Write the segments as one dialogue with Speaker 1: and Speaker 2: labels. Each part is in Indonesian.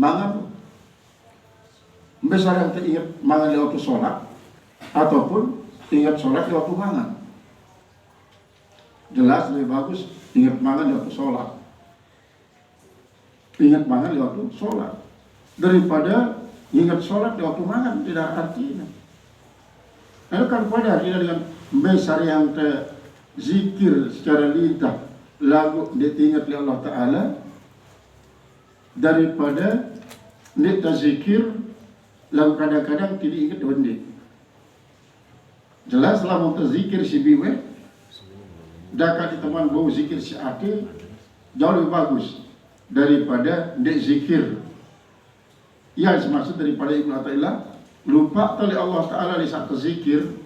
Speaker 1: mangan. Misalnya kita ingat mangan di waktu sholat, ataupun ingat sholat di waktu mangan. Jelas lebih bagus ingat mangan di waktu sholat. Ingat mangan di waktu sholat daripada ingat sholat di waktu mangan, tidak artinya. Lalu kan pada artinya dengan besar yang zikir secara lidah lagu diingat oleh Allah Ta'ala daripada dia zikir lalu kadang-kadang tidak ingat benda. Jelas lah mau zikir si biwe dapat ditemukan bau zikir si ati jauh lebih bagus daripada dia zikir. Yang maksud daripada Ibnu Athaillah lupa oleh Allah Ta'ala di saat zikir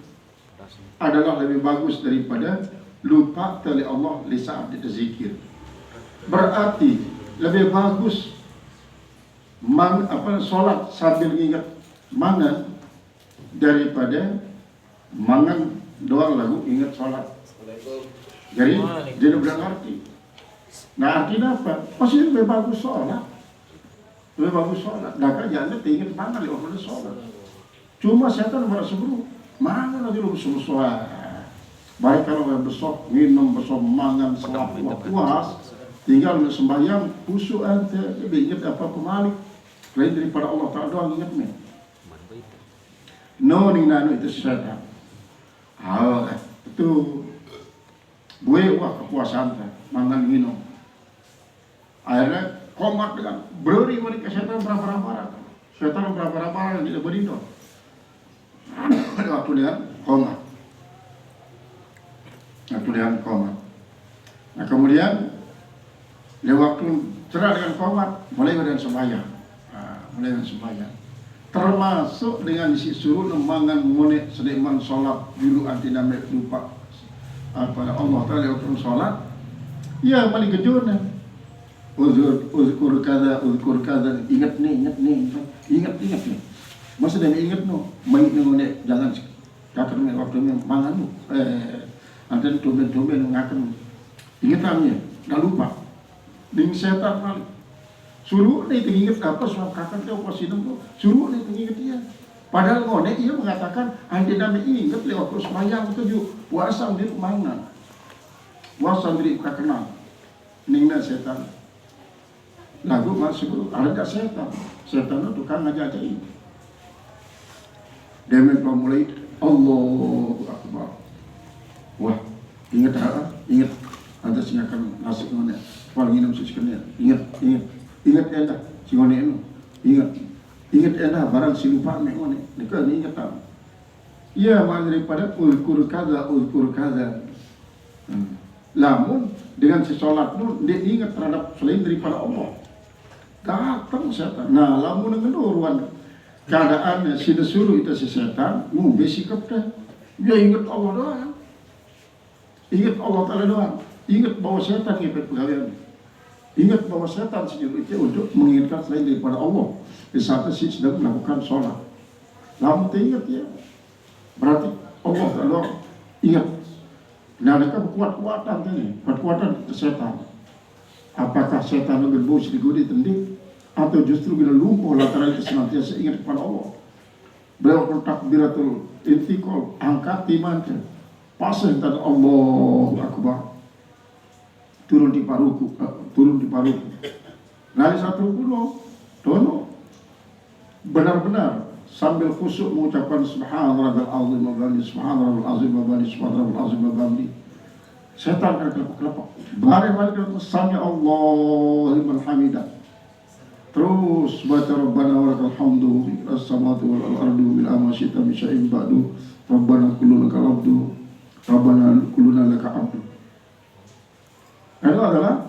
Speaker 1: adalah lebih bagus daripada lupa oleh Allah di saat dia zikir. Berarti lebih bagus sholat sambil ingat mangan daripada mangan doang lagu ingat sholat. Jadi dia udah ngerti. Nah artinya apa? Pasti lebih bagus sholat. Lebih bagus sholat. Nah jangan ingat mangan di waktu sholat. Cuma setan merasa sebelum mangan aja lu besok. Baik kalau besok minum, besok mangan, sholat puas. Tinggal sembahyang khusyuk ante lebih ingat apa kemalik lain daripada Allah Ta'ala doang ingat nih. No ning nanu itu setan. Itu gue wah kepuasan mangan minum. Akhirnya komat dengan beri mereka setan berapa-berapa. Setan berapa-berapa yang tidak berindo. Waktu dia komat. Nah kemudian dia waktu cerah dengan komat mulai dengan sembahyang. Termasuk dengan isi suruh nemangan monet sediman sholat dulu anti namanya lupa apa Allah Ta'ala waktu sholat ya paling kejurnya uzkur kada ingat nih maksudnya ingat no main monet jangan katakan waktu mangan no anten tumben ngakan ingat namanya dah lupa dengan setan paling suruh nih ingat apa suap kakak dia oposinem tuh suruh nih ingat dia padahal ngone ia mengatakan ande nami ingat lewat terus sembahyang tujuh puasa dia mangan puasa diri kenal ningna setan lagu masuk ada setan itu tukang ngajak-ngajakin dia mulai Allahu Akbar wah ingat ada singakan nasib ngone paling inam sucikannya ingat enak si ngone enu ingat enak barang si lupa mek ngone nika ingat tak iya makna daripada uzkur kaza lamun dengan si salat nu dia ingat terhadap selain daripada Allah datang setan nah lamun dengan uruan keadaan si disuruh itu si setan besikap dah dia ingat Allah doang ingat Allah Ta'ala doang ingat bahwa setan ngepet pegawaian ingat bahwa setan sendiri itu untuk mengingatkan selain daripada Allah di saat si sedang melakukan sholat. Lalu ingat ya, berarti Allah Ta'ala ingat. Nah, adakah kekuatan tadi, kekuatan setan. Apakah setan lebih bos digudi tendik atau justru bila lumpuh lantaran senantiasa ingat kepada Allah. Beliau bertakbiratul intiqal, angkat imannya, pasang tanda Allahu Akbar. Turun di paruku. Lalu satu dono benar-benar sambil khusyuk mengucapkan subhanallahil azim wa bihamdi subhanallahil azim wa bihamdi subhanallahil azim wa bihamdi. Setan akan kelepek. Balik sami Allahu liman hamidah. Terus baca Rabbana wa lakal hamdu as-samawati wal ardu bil amasyita min syai'in ba'du. Rabbana kulluna lakal abdu. Rabbana kulluna lakal abdu. Itu adalah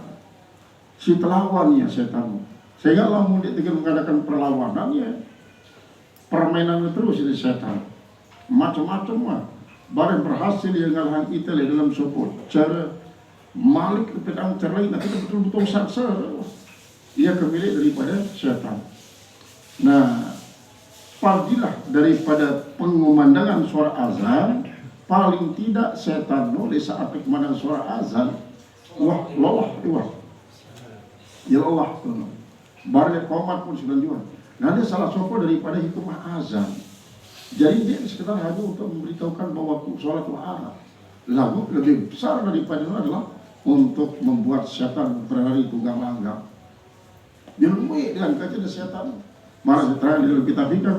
Speaker 1: si pelawannya setan. Sehingga lamun dia mengadakan perlawanannya, permainan terus ini setan. Macam-macam mah. Barang berhasil yang ngalahan Italia dalam support. Cara Malik pedang cerlai nanti betul-betul saksa. Ia kemilik daripada setan. Nah, padilah daripada pengumandangan suara azan, paling tidak setan di saat pengumandangan suara azan. Wah, ya Allah, Balik komat pun 9 jua. Nah, dia salah satu daripada hikmah azan. Jadi dia sekedar hanya untuk memberitahukan bahwa sholat itu Arab. Lagu lebih besar daripada itu adalah untuk membuat setan berlari tunggang langgang. Dia lumui dengan kaca setan. Marah setelah dalam kitab hikam.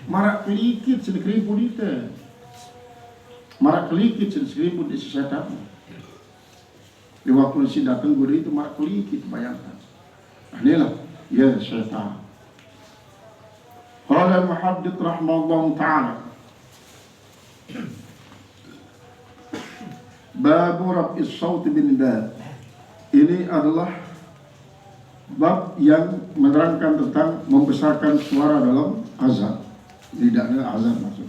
Speaker 1: Marah kelikit sedikit pulite. Marah kelikit sedikit pun di setan. Di waktu si datang guru itu marah kelikit bayangkan. Inilah ya setan. Qala al-muhaddits rahimahullah ta'ala bab raf'is saut bin bab. Ini adalah bab yang menerangkan tentang membesarkan suara dalam azan. Tidak ada azan maksud.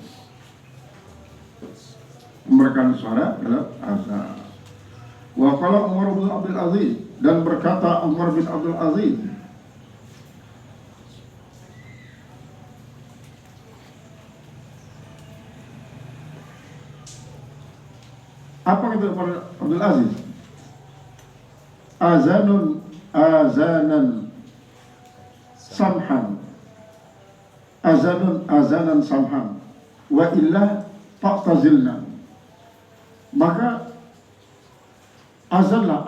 Speaker 1: Membesarkan suara dalam azan. Wa qala Umar bin Abdul Aziz, dan berkata Umar bin Abdul Aziz, apa kata Abdul Aziz? Azanan samhan. Azanan samhan. Wa illa fa'tazilna. Maka azanlah,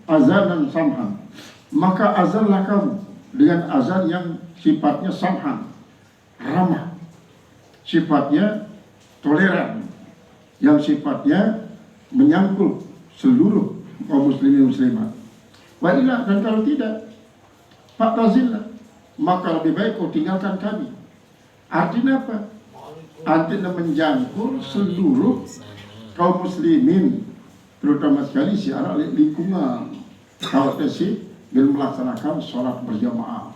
Speaker 1: azanan samhan. Maka azanlah kamu dengan azan yang sifatnya samhan, ramah, sifatnya toleran, yang sifatnya menyangkul seluruh kaum muslimin muslimat. Wa illa, dan kalau tidak, fa'tazilna, maka lebih baik kau tinggalkan kami. Artinya apa? Artinya menjangkul seluruh kaum muslimin, terutama sekali secara lingkungan. Kalau tesi bil melaksanakan sholat berjamaah.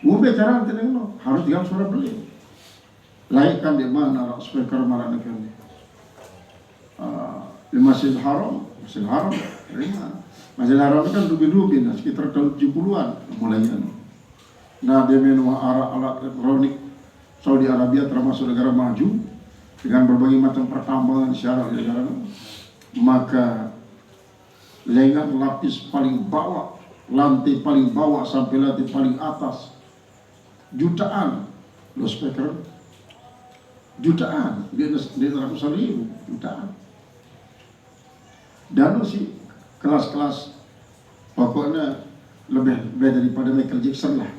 Speaker 1: Bicara tenang, harus dengan suara beliau. Laikkan di mana speaker marah negara. Di Masjidil Haram, Masjidil Haram itu kan dubi-dubi, sekitar tahun 70-an mulainya. Nah, dia menua alat elektronik. Saudi Arabia termasuk negara maju dengan berbagai macam pertambangan syarat negara. Maka lengan lapis paling bawah, lantai paling bawah sampai lantai paling atas, jutaan loudspeaker, jutaan, di ratusan ribu, jutaan. Dan si kelas-kelas pokoknya lebih daripada Michael Jackson lah.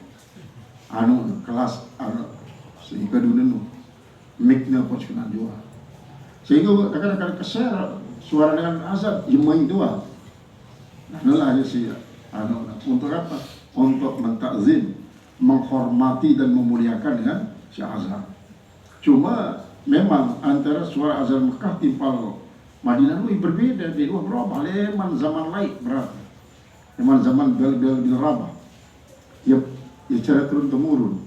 Speaker 1: Kelas sehingga dunia mic-nya pun kena jual. Sehingga kadang-kadang keser suara dengan azan jemaah dua. Nah, inilah aja sih untuk apa? Untuk mentakzim, menghormati dan memuliakan dengan si azan. Cuma memang antara suara azan Mekah timpal Madinah itu berbeda, di dua berubah. Leman zaman lain berarti. Leman zaman Bil Rabah. Ya cara turun temurun.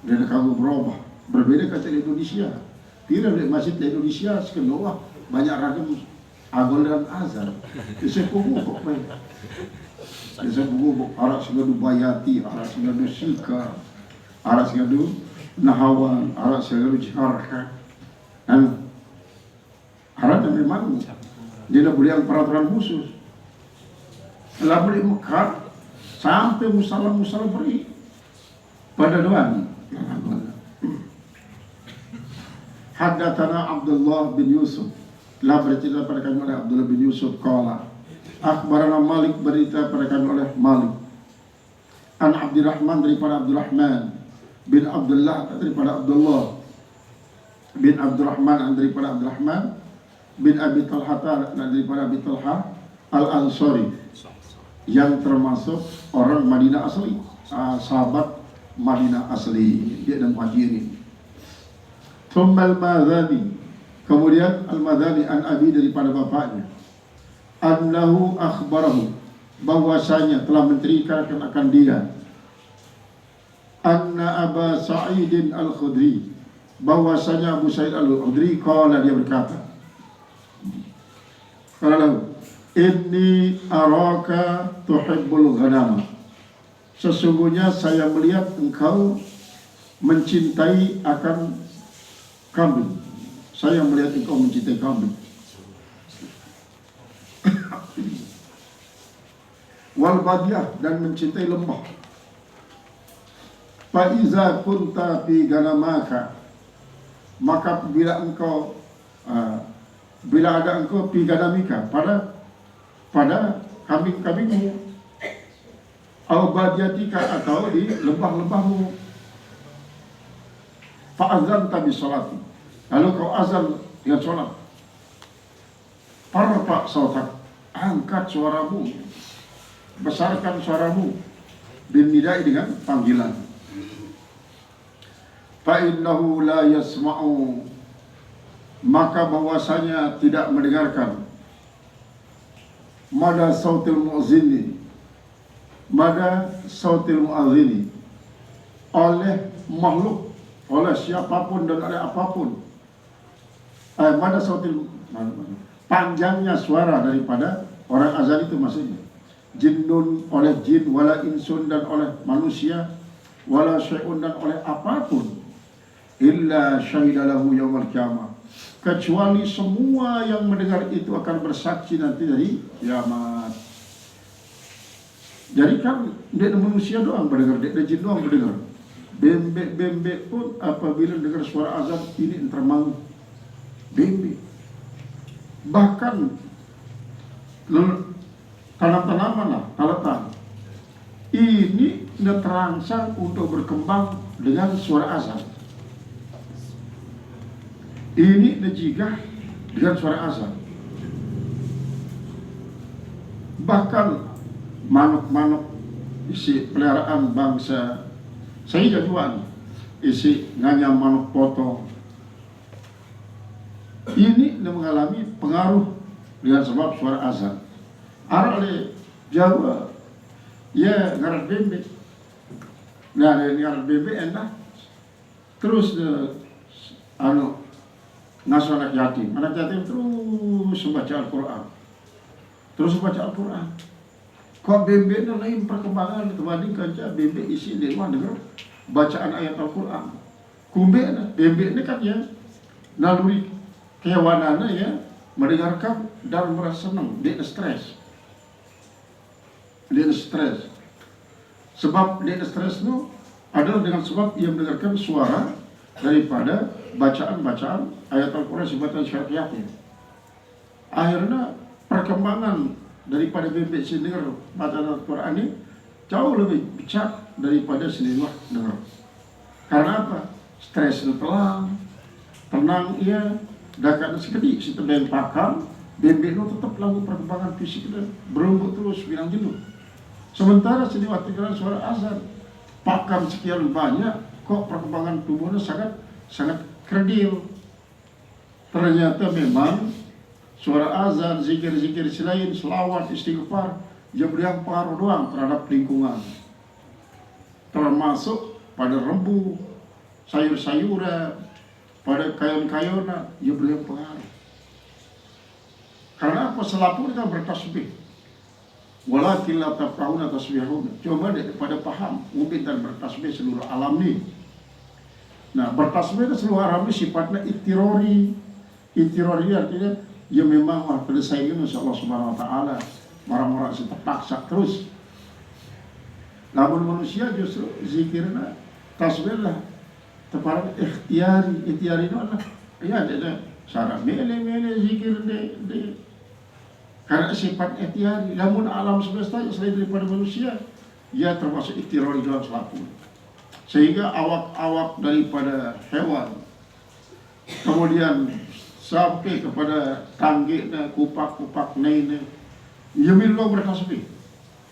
Speaker 1: Dan kalau berubah, berbeda kata di Indonesia. Tidak di masjid di Indonesia sekenal banyak ragam agol dan azan. Saya kubu kok baik. Saya kubu arah singadu bayati, arah singadu sika, arah singadu nahawan, arah singadu jiharka. Dan arah dan memang dia tidak boleh yang peraturan khusus. Setelah beli Mekah sampai musala beri pada doang. Haddatsana Abdullah bin Yusuf, telah bercerita pada kami oleh Abdullah bin Yusuf qala akhbarana Malik, berita pada kami oleh Malik an Abdurrahman, daripada Abdurrahman bin Abdullah, daripada Abdullah bin Abdurrahman, daripada Abdurrahman bin Abi Talha, daripada Abi Talha Al-Ansari, yang termasuk orang Madinah asli, sahabat Madinah asli. Dia dan haji ini. Thumma al-Madani, kemudian al-Madani an Abi, daripada bapaknya, annahu akhbarahu, bahwasanya telah menceritakan akan dia, anna Aba Sa'idin al-Khudri, bahwasanya Abu Sa'id al-Khudri qala, dia berkata, kalau inni araka tuhibbul ghanama, sesungguhnya saya melihat engkau mencintai akan kambing. Saya melihat engkau mencintai kambing. wal badiyah, dan mencintai lembah. Fa iza kunta fi ganamaka, maka bila ada engkau fi ganamika, pada kambing-kambingmu, au badiyatika, atau di lembah-lembahmu, fa azanta bi salati, lalu kau azan dengan sholat, farfa sautak, angkat suaramu, besarkan suaramu, bin nidai, dengan panggilan. Fa innahu la yasma'u, maka bahwasanya tidak mendengarkan, mada sautil mu'zini, oleh makhluk, oleh siapapun dan oleh apapun. Mada sautil, panjangnya suara daripada orang azan itu maksudnya. Jinnun, oleh jin, wala insun, dan oleh manusia, wala syai'un, dan oleh apapun, illa syahidalahu yawmal qiyamah, kecuali semua yang mendengar itu akan bersaksi nanti dari kiamat. Jadi kan dia manusia doang mendengar, dia jin doang mendengar. Bembek pun apabila dengar suara azan ini termangu. Bembek. Bahkan tanam-tanaman lah, taletan. Ini terangsang untuk berkembang dengan suara azan. Ini juga dengan suara azan. Bahkan manuk-manuk isi peliharaan bangsa saya jajuan, isi nganyam manuk potong, ini mengalami pengaruh dengan sebab suara azan. Arale Jawa ya ngarat bebek, nah ngarat bebek enak. Terus ngasuh anak yatim terus membaca Al-Quran. Kok bebeknya lain perkembangan dibandingkan bebek isi di rumah dengar bacaan ayat Al-Quran. Kumbeknya, bebeknya kan ya naluri kehewanannya ya mendengarkan dan merasa senang, dia stres. Sebab dia stres itu adalah dengan sebab ia mendengarkan suara daripada bacaan ayat Al-Quran sebagai syariatnya. Akhirnya perkembangan daripada bebek si dengar bacaan Al-Quran ini jauh lebih bijak daripada si dengar. Karena apa? Stres itu tenang ia, dakat sekedik si tebeng pakam, bebek itu tetap lagu perkembangan fisik itu berembut terus bilang jenuh. Sementara si waktu dengar suara azan, pakam sekian banyak, kok perkembangan tubuhnya sangat kerdil. Ternyata memang suara azan, zikir-zikir selain, selawat, istighfar, dia beriang pengaruh doang terhadap lingkungan. Termasuk pada rembu, sayur-sayuran, pada kayon-kayona, dia beriang pengaruh. Karena apa? Selapun kita bertasbih. Walakin la tafqahuna tasbihahum. Coba daripada paham, mungkin dan bertasbih seluruh alam ni. Nah, bertasbih seluruh alam ni sifatnya itirori. Itirori artinya ya memang pada saingan Allah Subhanahu Wa Taala. Orang-orang itu terpaksa terus. Namun manusia justru zikirnya tasbih lah. Tepat ikhtiari itu adalah ya ada syarat mele zikir de. Karena sifat ikhtiari, namun alam semesta selain daripada manusia, ia termasuk ikhtiari dalam selapun. Sehingga awak-awak daripada hewan, kemudian sampai kepada tanggiknya, kupak-kupak nainnya, ia milu bertasbih.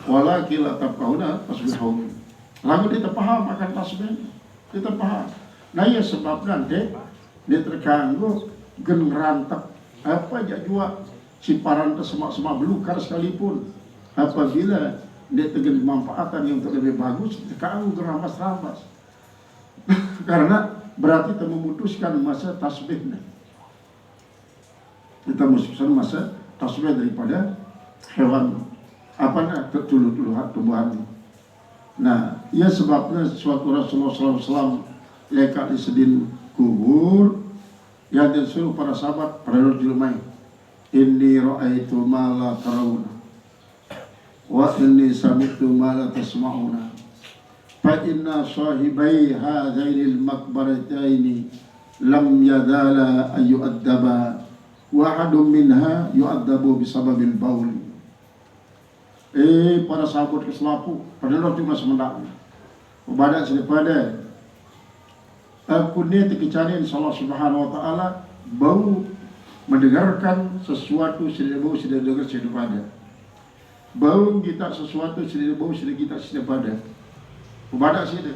Speaker 1: Walakin la tafqahuna tasbihahum. Lalu kita paham akan tasbih, kita paham. Nah ya sebab nanti dia terganggu genrantak apa aja jua simparan semak-semak belukar sekalipun, apabila dia terjadi manfaatan yang lebih bagus, terganggu geramas-ramas. Karena berarti kita memutuskan masa tasbihnya. Kita memutuskan masa tasbih daripada hewan tumbuhan. Nah, ia sebabnya suatu Rasulullah SAW lekat di sedin kubur yang disuruh para sahabat pada julmai. Inni ra'aitu ma la tarawna. wa inni sami'tu ma la tasma'una fa inna sahibai hadainil makbarataini lam yadala ayyu'addaba wa ahadun minha yu'addabu bisababil baul. Para sahabat keselapu pada waktu masa mendak kepada daripada aku ni terkecarin Allah Subhanahu wa taala bau mendengarkan sesuatu sudah bau sudah dengar sudah pada bau kita sesuatu sudah bau sudah kita sudah pada kepada sini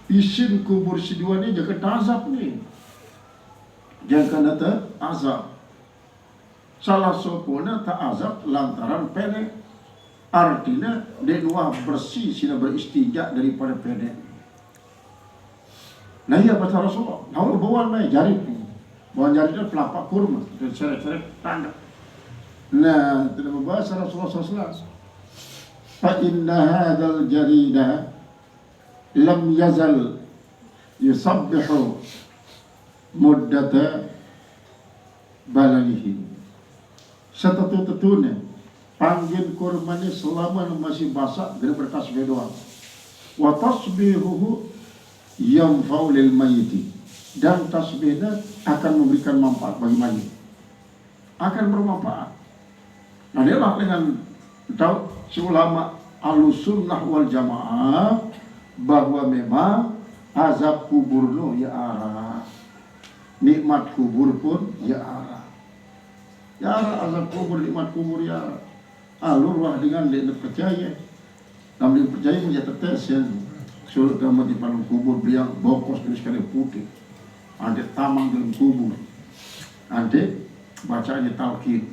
Speaker 1: isin kubur sidua ni jangan azab ni jangan ada azab salah sopona tak azab lantaran pendek artinya dia luah bersih sudah beristinja daripada pendek. Nah iya kata Rasulullah, kau bawa mai jari itu pelapak kurma, dan seret-seret tanda. Nah, tidak membahas Rasulullah SAW. Fa inna hadzal jarida lam yazal yusabbihu muddata balalihi. Setetu-tetunya panggil kurmanya selama masih basah dari bertasbih doang. Wa tasbihuhu yanfa'u lil mayyiti, dan tasbihnya akan memberikan manfaat bagi mayit, akan bermanfaat. Nah inilah dengan tahu si ulama Ahlussunnah wal Jamaah bahwa memang azab kubur no ya arah, nikmat kubur pun ya arah. Ya arah azab kubur, nikmat kubur ya arah. Alurwah dengan dia percaya, namun dia percaya menjadi tetes ya. Surga mati paling kubur beliau bokos tulis sekali putih. Ante tamang dalam kubur. Ante bacanya talqin.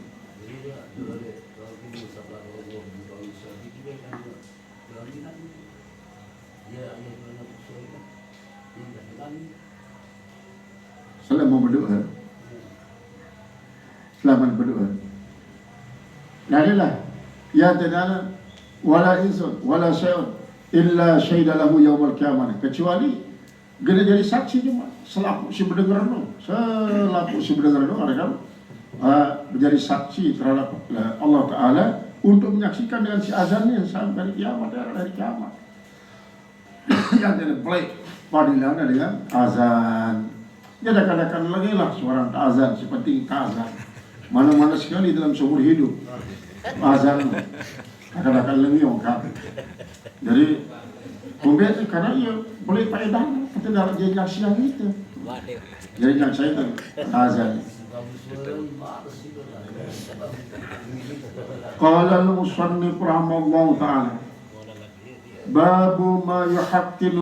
Speaker 1: Selamat berdoa. Selamat berdoa. Nah inilah ya tidak wala insun wala syai'un illa syaidalahu yawmal qiyamah, kecuali gena jadi saksi cuma selaku si mendengar no, selaku si mendengar no ada kan menjadi saksi terhadap Allah Taala untuk menyaksikan dengan si azannya sampai kiamat, dari kiamat. Yang tidak boleh padilana dengan azan. Ya katakan lagi lah suara azan seperti azan. Mana-mana sekali dalam seumur hidup azan. Kadang-kadang lagi orang. Jadi kemudian karena ia boleh faedah kita dalam jadi siang itu. Jadi yang saya itu azan. Qala al-musannif rahimahullah ta'ala babu ma yuhaqqil